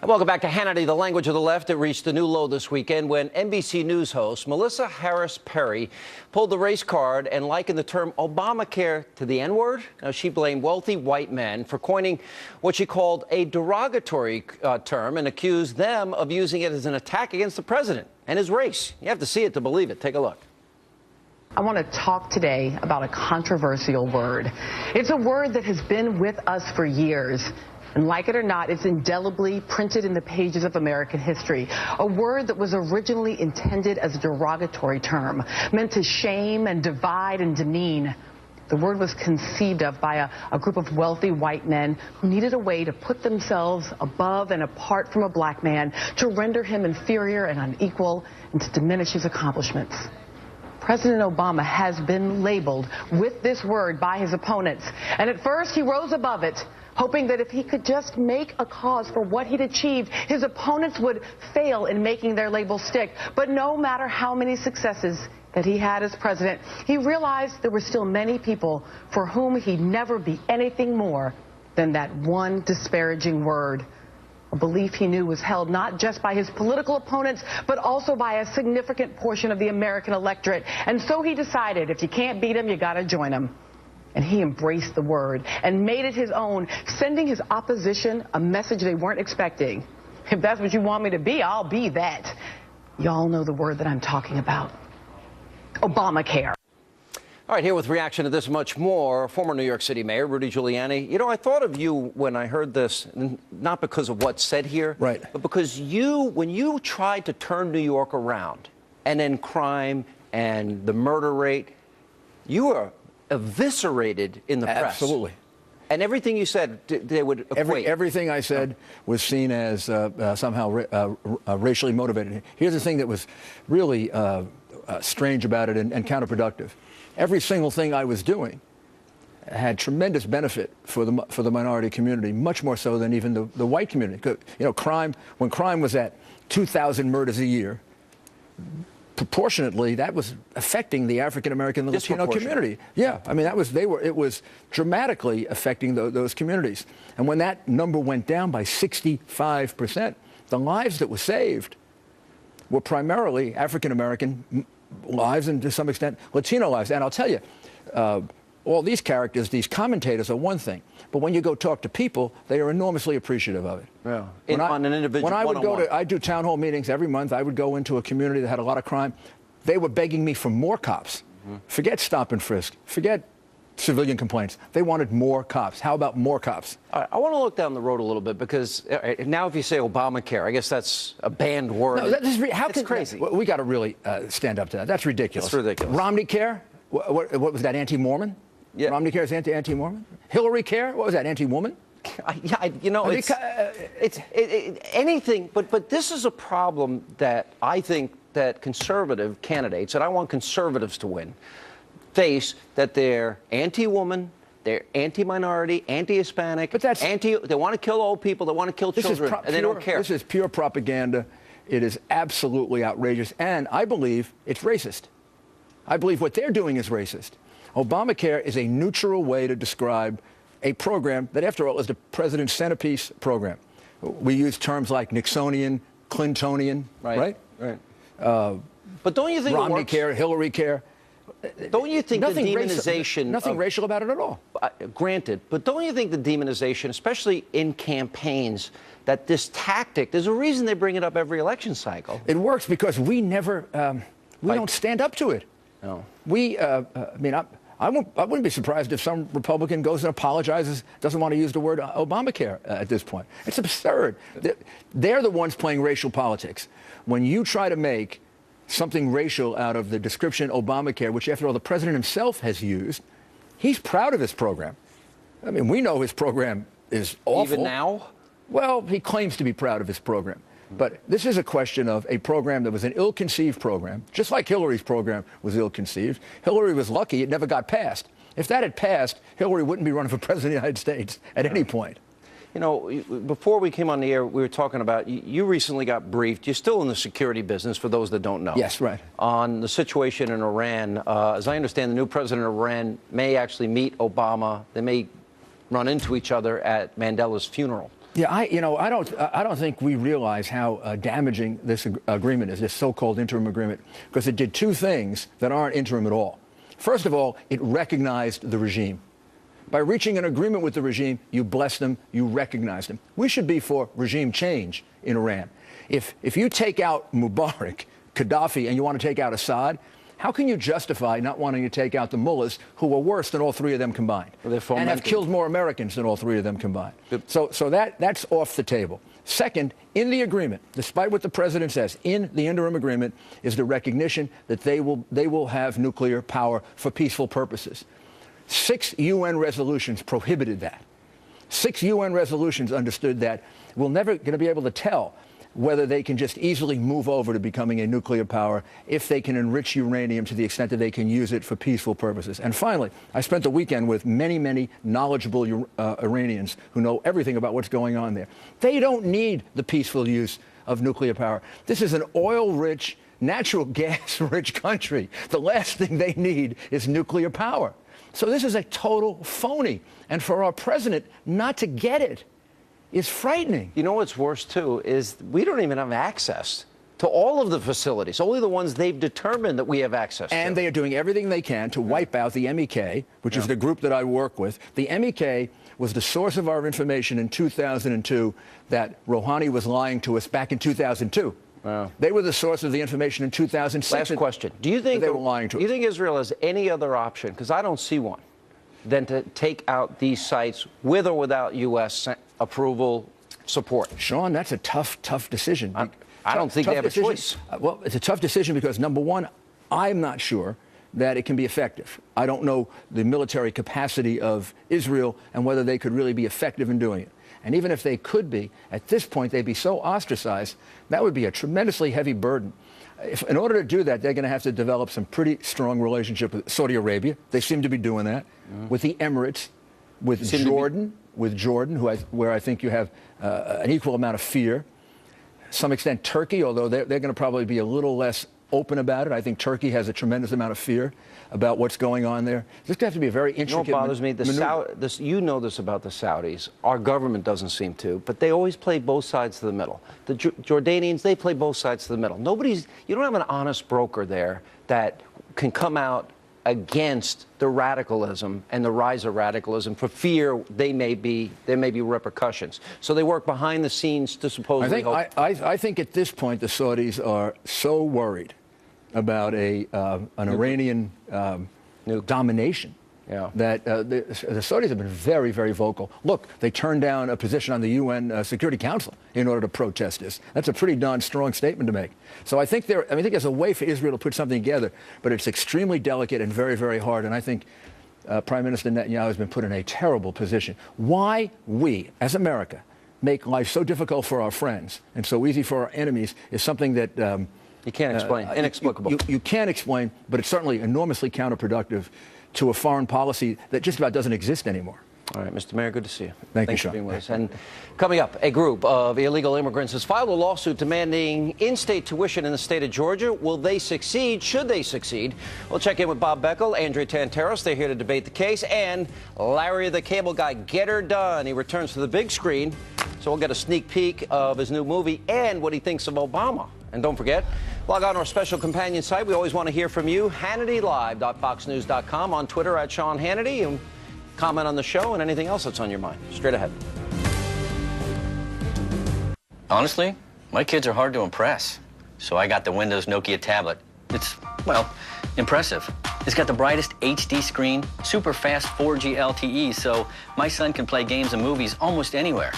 Welcome back to Hannity, the language of the left. It reached a new low this weekend when NBC News host Melissa Harris Perry pulled the race card and likened the term Obamacare to the N-word. Now, she blamed wealthy white men for coining what she called a derogatory term and accused them of using it as an attack against the president and his race. You have to see it to believe it. Take a look. I want to talk today about a controversial word. It's a word that has been with us for years. And like it or not, it's indelibly printed in the pages of American history. A word that was originally intended as a derogatory term, meant to shame and divide and demean. The word was conceived of by a group of wealthy white men who needed a way to put themselves above and apart from a black man, to render him inferior and unequal, and to diminish his accomplishments. President Obama has been labeled with this word by his opponents. And at first, he rose above it, hoping that if he could just make a cause for what he'd achieved, his opponents would fail in making their label stick. But no matter how many successes that he had as president, he realized there were still many people for whom he'd never be anything more than that one disparaging word. A belief he knew was held not just by his political opponents, but also by a significant portion of the American electorate. And so he decided, if you can't beat him, you got to join him. And he embraced the word and made it his own, sending his opposition a message they weren't expecting. If that's what you want me to be, I'll be that. Y'all know the word that I'm talking about. Obamacare. All right, here with reaction to this much more, former New York City Mayor Rudy Giuliani. You know, I thought of you when I heard this, not because of what's said here, right, but because when you tried to turn New York around and end crime and the murder rate, you were eviscerated in the press. Absolutely. And everything you said, they would equate. Everything I said was seen as somehow racially motivated. Here's the thing that was really strange about it and counterproductive. Every single thing I was doing had tremendous benefit for the minority community, much more so than even the white community. You know, when crime was at 2,000 murders a year, proportionately, that was affecting the African American and Latino community. Yeah, I mean, it was dramatically affecting those communities. And when that number went down by 65%, the lives that were saved were primarily African American lives and to some extent Latino lives. And I'll tell you, all these characters, these commentators are one thing, but when you go talk to people, they are enormously appreciative of it. Yeah. On an individual when I do town hall meetings every month. I would go into a community that had a lot of crime. They were begging me for more cops. Forget stop and frisk. Forget civilian complaints. They wanted more cops. How about more cops? I want to look down the road a little bit, because now if you say Obamacare, I guess that's a banned word. No, that's crazy. We got to really stand up to that. That's ridiculous. It's ridiculous. Romney Care? What was that, anti-Mormon? Yeah. Romney Care is anti-Mormon? Hillary Care? What was that, anti-woman? You know, it's anything, but this is a problem that I think that conservative candidates, and I want conservatives to win, face, that they're anti-woman, they're anti-minority, anti-Hispanic, but that's they want to kill old people, they want to kill children, and they don't care. This is pure propaganda. It is absolutely outrageous, and I believe it's racist. I believe what they're doing is racist. Obamacare is a neutral way to describe a program that, after all, is the president's centerpiece program. We use terms like Nixonian, Clintonian, right? But don't you think Romney Care, Hillary Care? Don't you think the demonization... Nothing racial about it at all. Granted, but don't you think the demonization, especially in campaigns, that this tactic, there's a reason they bring it up every election cycle. It works because we never, we don't stand up to it. No. I wouldn't be surprised if some Republican goes and apologizes, doesn't want to use the word Obamacare at this point. It's absurd. They're the ones playing racial politics. When you try to make something racial out of the description Obamacare, which, after all, the president himself has used, he's proud of his program. I mean, we know his program is awful. Even now? Well, he claims to be proud of his program. But this is a question of a program that was an ill-conceived program, just like Hillary's program was ill-conceived. Hillary was lucky it never got passed. If that had passed, Hillary wouldn't be running for president of the United States at any point. You know, before we came on the air, we were talking about, you recently got briefed. You're still in the security business, for those that don't know. Yes, right. On the situation in Iran. As I understand, the new president of Iran may actually meet Obama. They may run into each other at Mandela's funeral. Yeah, I don't think we realize how damaging this agreement is, this so-called interim agreement, because it did two things that aren't interim at all. First of all, it recognized the regime. By reaching an agreement with the regime, you bless them, you recognize them. We should be for regime change in Iran. If you take out Mubarak, Gaddafi, and you want to take out Assad, how can you justify not wanting to take out the mullahs, who are worse than all three of them combined, and have killed more Americans than all three of them combined? So that's off the table. Second, in the agreement, despite what the president says, in the interim agreement is the recognition that they will have nuclear power for peaceful purposes. 6 UN resolutions prohibited that. 6 UN resolutions understood that. We're never going to be able to tell whether they can just easily move over to becoming a nuclear power if they can enrich uranium to the extent that they can use it for peaceful purposes. And finally, I spent the weekend with many, many knowledgeable Iranians who know everything about what's going on there. They don't need the peaceful use of nuclear power. This is an oil-rich, natural gas-rich country. The last thing they need is nuclear power. So this is a total phony. And for our president not to get it is frightening. You know what's worse, too, is we don't even have access to all of the facilities, only the ones they've determined that we have access to. And they are doing everything they can to wipe out the MEK, which is the group that I work with. The MEK was the source of our information in 2002 that Rouhani was lying to us back in 2002. Wow. They were the source of the information in 2006. Last question. Do you think they were lying to us? Do you think Israel has any other option, because I don't see one, than to take out these sites with or without U.S. approval, support? Sean, that's a tough decision. I don't think they have a choice. Well, it's a tough decision because, number one, I'm not sure that it can be effective. I don't know the military capacity of Israel and whether they could really be effective in doing it. And even if they could be, at this point, they'd be so ostracized, that would be a tremendously heavy burden. In order to do that, they're going to have to develop some pretty strong relationship with Saudi Arabia. They seem to be doing that. With the Emirates, with Jordan, where I think you have an equal amount of fear. To some extent, Turkey, although they're going to probably be a little less open about it. I think Turkey has a tremendous amount of fear about what's going on there. This could have to be a very intricate. You know what bothers me? You know this about the Saudis. Our government doesn't seem to, but they always play both sides to the middle. The Jordanians, they play both sides to the middle. You don't have an honest broker there that can come out against the radicalism and the rise of radicalism for fear there may be repercussions. So they work behind the scenes to supposedly help. I think at this point the Saudis are so worried about an Iranian domination that the Saudis have been very, very vocal. Look, they turned down a position on the UN Security Council in order to protest this. That's a pretty darn strong statement to make. So I think there's a way for Israel to put something together, but it's extremely delicate and very, very hard. And I think Prime Minister Netanyahu has been put in a terrible position. Why we, as America, make life so difficult for our friends and so easy for our enemies is something that you can't explain. Inexplicable. You can't explain, but it's certainly enormously counterproductive to a foreign policy that just about doesn't exist anymore. All right, Mr. Mayor, good to see you. Thanks for being with us. And coming up, a group of illegal immigrants has filed a lawsuit demanding in-state tuition in the state of Georgia. Will they succeed? Should they succeed? We'll check in with Bob Beckel, Andrea Tantaros. They're here to debate the case. And Larry the Cable Guy, get her done. He returns to the big screen. So we'll get a sneak peek of his new movie and what he thinks of Obama. And don't forget, log on to our special companion site. We always want to hear from you. HannityLive.foxnews.com, on Twitter at Sean Hannity. And comment on the show and anything else that's on your mind. Straight ahead. Honestly, my kids are hard to impress. So I got the Windows Nokia tablet. It's, well, impressive. It's got the brightest HD screen, super fast 4G LTE, so my son can play games and movies almost anywhere.